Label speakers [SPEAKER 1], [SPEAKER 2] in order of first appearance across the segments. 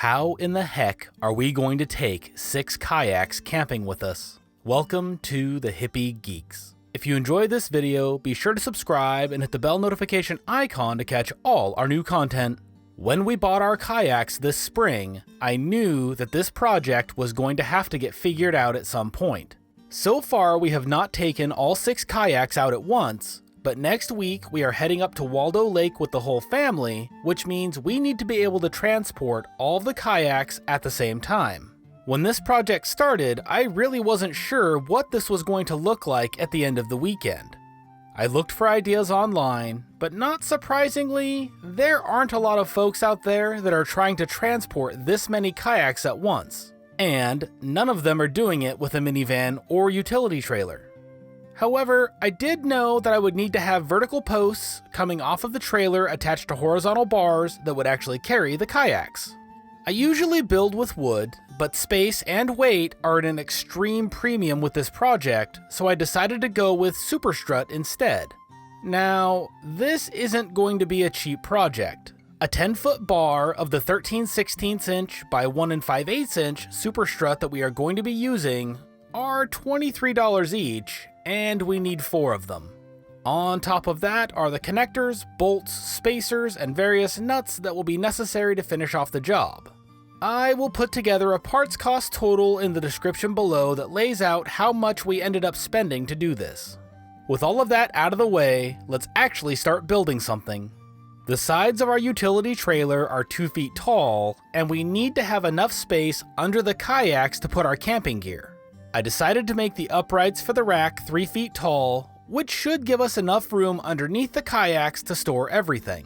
[SPEAKER 1] How in the heck are we going to take 6 kayaks camping with us? Welcome to the Hippie Geeks. If you enjoyed this video, be sure to subscribe and hit the bell notification icon to catch all our new content. When we bought our kayaks this spring, I knew that this project was going to have to get figured out at some point. So far, we have not taken all 6 kayaks out at once, but next week we are heading up to Waldo Lake with the whole family, which means we need to be able to transport all of the kayaks at the same time. When this project started, I really wasn't sure what this was going to look like at the end of the weekend. I looked for ideas online, but not surprisingly, there aren't a lot of folks out there that are trying to transport this many kayaks at once, and none of them are doing it with a minivan or utility trailer. However, I did know that I would need to have vertical posts coming off of the trailer attached to horizontal bars that would actually carry the kayaks. I usually build with wood, but space and weight are at an extreme premium with this project, so I decided to go with SuperStrut instead. Now, this isn't going to be a cheap project. A 10-foot bar of the 13/16 inch by 1 5/8 inch SuperStrut that we are going to be using are $23 each, and we need 4 of them. On top of that are the connectors, bolts, spacers, and various nuts that will be necessary to finish off the job. I will put together a parts cost total in the description below that lays out how much we ended up spending to do this. With all of that out of the way, let's actually start building something. The sides of our utility trailer are 2 feet tall, and we need to have enough space under the kayaks to put our camping gear. I decided to make the uprights for the rack 3 feet tall, which should give us enough room underneath the kayaks to store everything.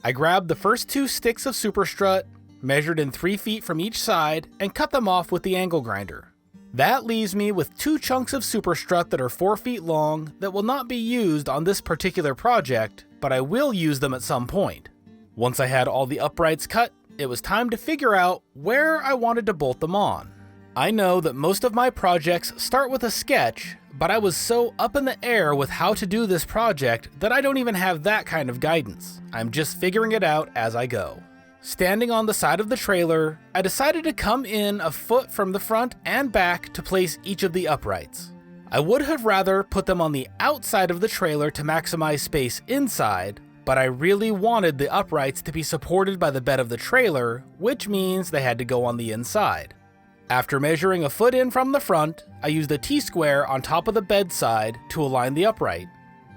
[SPEAKER 1] I grabbed the first 2 sticks of SuperStrut, measured in 3 feet from each side, and cut them off with the angle grinder. That leaves me with 2 chunks of SuperStrut that are 4 feet long that will not be used on this particular project, but I will use them at some point. Once I had all the uprights cut, it was time to figure out where I wanted to bolt them on. I know that most of my projects start with a sketch, but I was so up in the air with how to do this project that I don't even have that kind of guidance. I'm just figuring it out as I go. Standing on the side of the trailer, I decided to come in a foot from the front and back to place each of the uprights. I would have rather put them on the outside of the trailer to maximize space inside, but I really wanted the uprights to be supported by the bed of the trailer, which means they had to go on the inside. After measuring a foot in from the front, I used a T-square on top of the bed side to align the upright.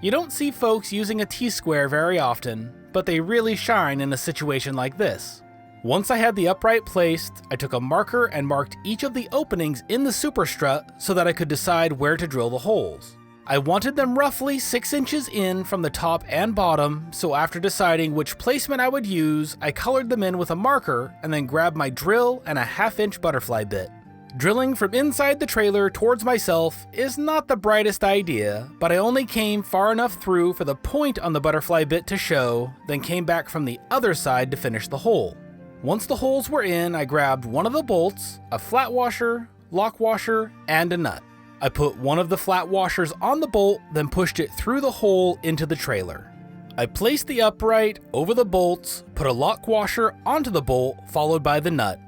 [SPEAKER 1] You don't see folks using a T-square very often, but they really shine in a situation like this. Once I had the upright placed, I took a marker and marked each of the openings in the SuperStrut so that I could decide where to drill the holes. I wanted them roughly 6 inches in from the top and bottom, so after deciding which placement I would use, I colored them in with a marker and then grabbed my drill and a 1/2 inch butterfly bit. Drilling from inside the trailer towards myself is not the brightest idea, but I only came far enough through for the point on the butterfly bit to show, then came back from the other side to finish the hole. Once the holes were in, I grabbed one of the bolts, a flat washer, lock washer, and a nut. I put one of the flat washers on the bolt, then pushed it through the hole into the trailer. I placed the upright over the bolts, put a lock washer onto the bolt, followed by the nut.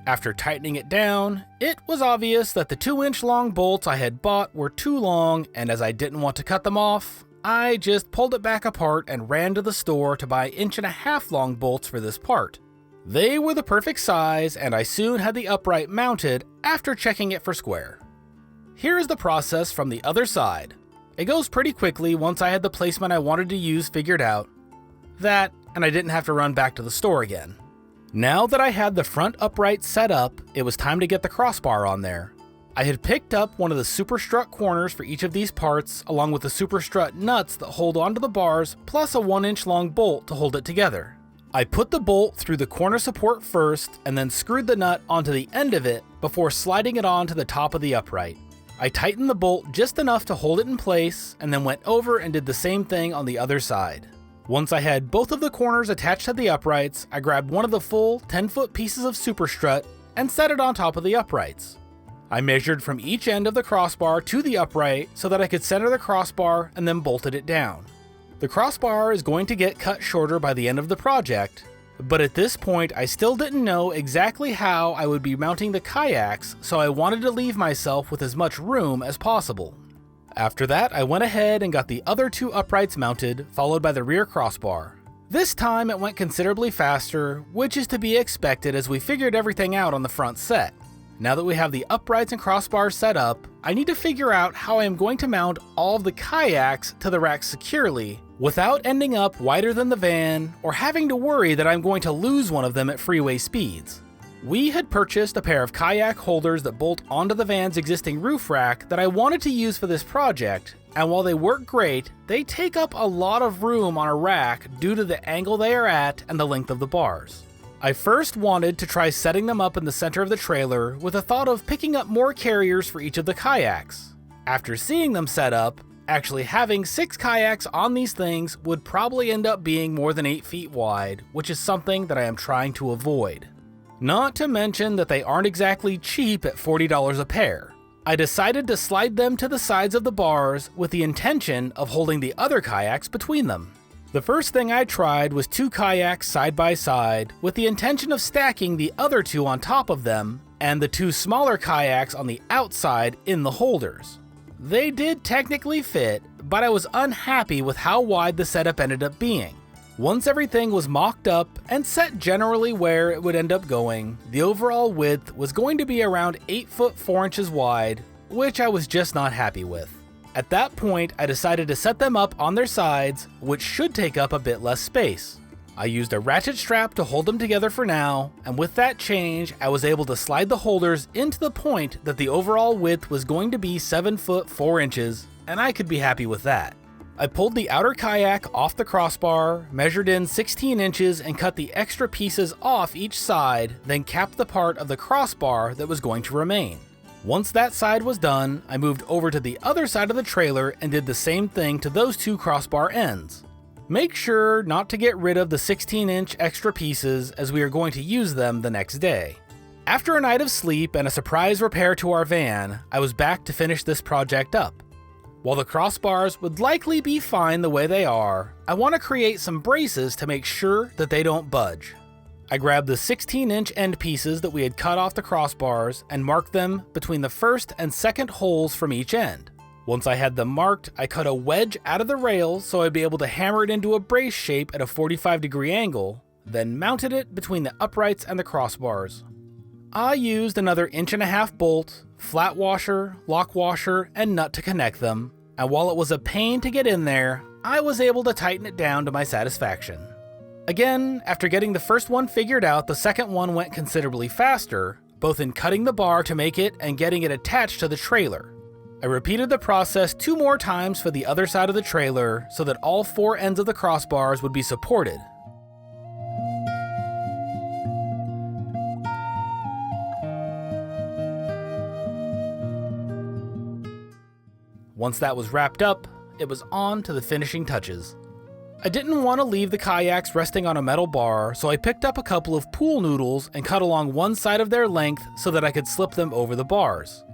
[SPEAKER 1] After tightening it down, it was obvious that the 2-inch long bolts I had bought were too long, and as I didn't want to cut them off, I just pulled it back apart and ran to the store to buy 1.5-inch long bolts for this part. They were the perfect size, and I soon had the upright mounted after checking it for square. Here is the process from the other side. It goes pretty quickly once I had the placement I wanted to use figured out. That, and I didn't have to run back to the store again. Now that I had the front upright set up, it was time to get the crossbar on there. I had picked up one of the SuperStrut corners for each of these parts, along with the SuperStrut nuts that hold onto the bars, plus a 1-inch long bolt to hold it together. I put the bolt through the corner support first, and then screwed the nut onto the end of it before sliding it onto the top of the upright. I tightened the bolt just enough to hold it in place, and then went over and did the same thing on the other side. Once I had both of the corners attached to the uprights, I grabbed one of the full 10-foot pieces of SuperStrut and set it on top of the uprights. I measured from each end of the crossbar to the upright so that I could center the crossbar and then bolted it down. The crossbar is going to get cut shorter by the end of the project, But at this point, I still didn't know exactly how I would be mounting the kayaks, so I wanted to leave myself with as much room as possible. After that, I went ahead and got the other two uprights mounted, followed by the rear crossbar. This time it went considerably faster, which is to be expected as we figured everything out on the front set. Now that we have the uprights and crossbars set up, I need to figure out how I am going to mount all of the kayaks to the rack securely without ending up wider than the van or having to worry that I'm going to lose one of them at freeway speeds. We had purchased a pair of kayak holders that bolt onto the van's existing roof rack that I wanted to use for this project, and while they work great, they take up a lot of room on a rack due to the angle they are at and the length of the bars. I first wanted to try setting them up in the center of the trailer with a thought of picking up more carriers for each of the kayaks. After seeing them set up, actually having 6 kayaks on these things would probably end up being more than 8 feet wide, which is something that I am trying to avoid. Not to mention that they aren't exactly cheap at $40 a pair. I decided to slide them to the sides of the bars with the intention of holding the other kayaks between them. The first thing I tried was 2 kayaks side by side with the intention of stacking the other 2 on top of them and the 2 smaller kayaks on the outside in the holders. They did technically fit, but I was unhappy with how wide the setup ended up being. Once everything was mocked up and set generally where it would end up going, the overall width was going to be around 8 foot 4 inches wide, which I was just not happy with. At that point, I decided to set them up on their sides, which should take up a bit less space. I used a ratchet strap to hold them together for now, and with that change, I was able to slide the holders into the point that the overall width was going to be 7 foot 4 inches, and I could be happy with that. I pulled the outer kayak off the crossbar, measured in 16 inches, and cut the extra pieces off each side, then capped the part of the crossbar that was going to remain. Once that side was done, I moved over to the other side of the trailer and did the same thing to those 2 crossbar ends. Make sure not to get rid of the 16-inch extra pieces as we are going to use them the next day. After a night of sleep and a surprise repair to our van, I was back to finish this project up. While the crossbars would likely be fine the way they are, I want to create some braces to make sure that they don't budge. I grabbed the 16-inch end pieces that we had cut off the crossbars and marked them between the first and second holes from each end. Once I had them marked, I cut a wedge out of the rails so I'd be able to hammer it into a brace shape at a 45-degree angle, then mounted it between the uprights and the crossbars. I used another 1.5-inch bolt, flat washer, lock washer, and nut to connect them, and while it was a pain to get in there, I was able to tighten it down to my satisfaction. Again, after getting the first one figured out, the second one went considerably faster, both in cutting the bar to make it and getting it attached to the trailer. I repeated the process 2 more times for the other side of the trailer so that all 4 ends of the crossbars would be supported. Once that was wrapped up, it was on to the finishing touches. I didn't want to leave the kayaks resting on a metal bar, so I picked up a couple of pool noodles and cut along one side of their length so that I could slip them over the bars.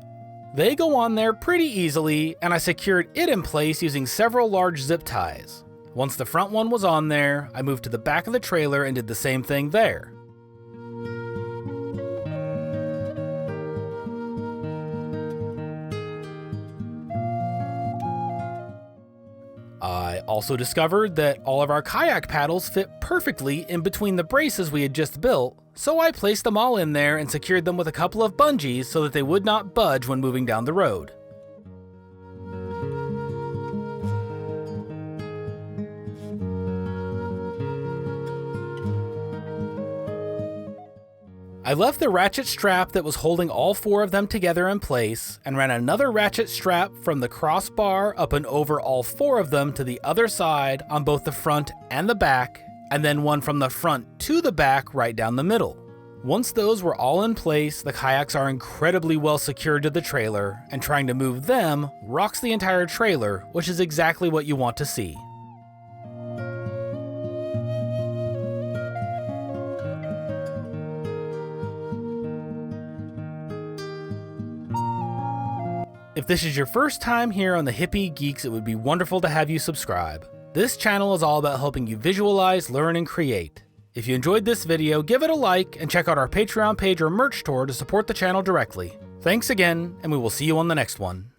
[SPEAKER 1] They go on there pretty easily, and I secured it in place using several large zip ties. Once the front one was on there, I moved to the back of the trailer and did the same thing there. I also discovered that all of our kayak paddles fit perfectly in between the braces we had just built, so I placed them all in there and secured them with a couple of bungees so that they would not budge when moving down the road. I left the ratchet strap that was holding all 4 of them together in place and ran another ratchet strap from the crossbar up and over all 4 of them to the other side on both the front and the back, and then one from the front to the back right down the middle. Once those were all in place, the kayaks are incredibly well secured to the trailer, and trying to move them rocks the entire trailer, which is exactly what you want to see. If this is your first time here on the Hippie Geeks, it would be wonderful to have you subscribe. This channel is all about helping you visualize, learn, and create. If you enjoyed this video, give it a like and check out our Patreon page or merch store to support the channel directly. Thanks again, and we will see you on the next one.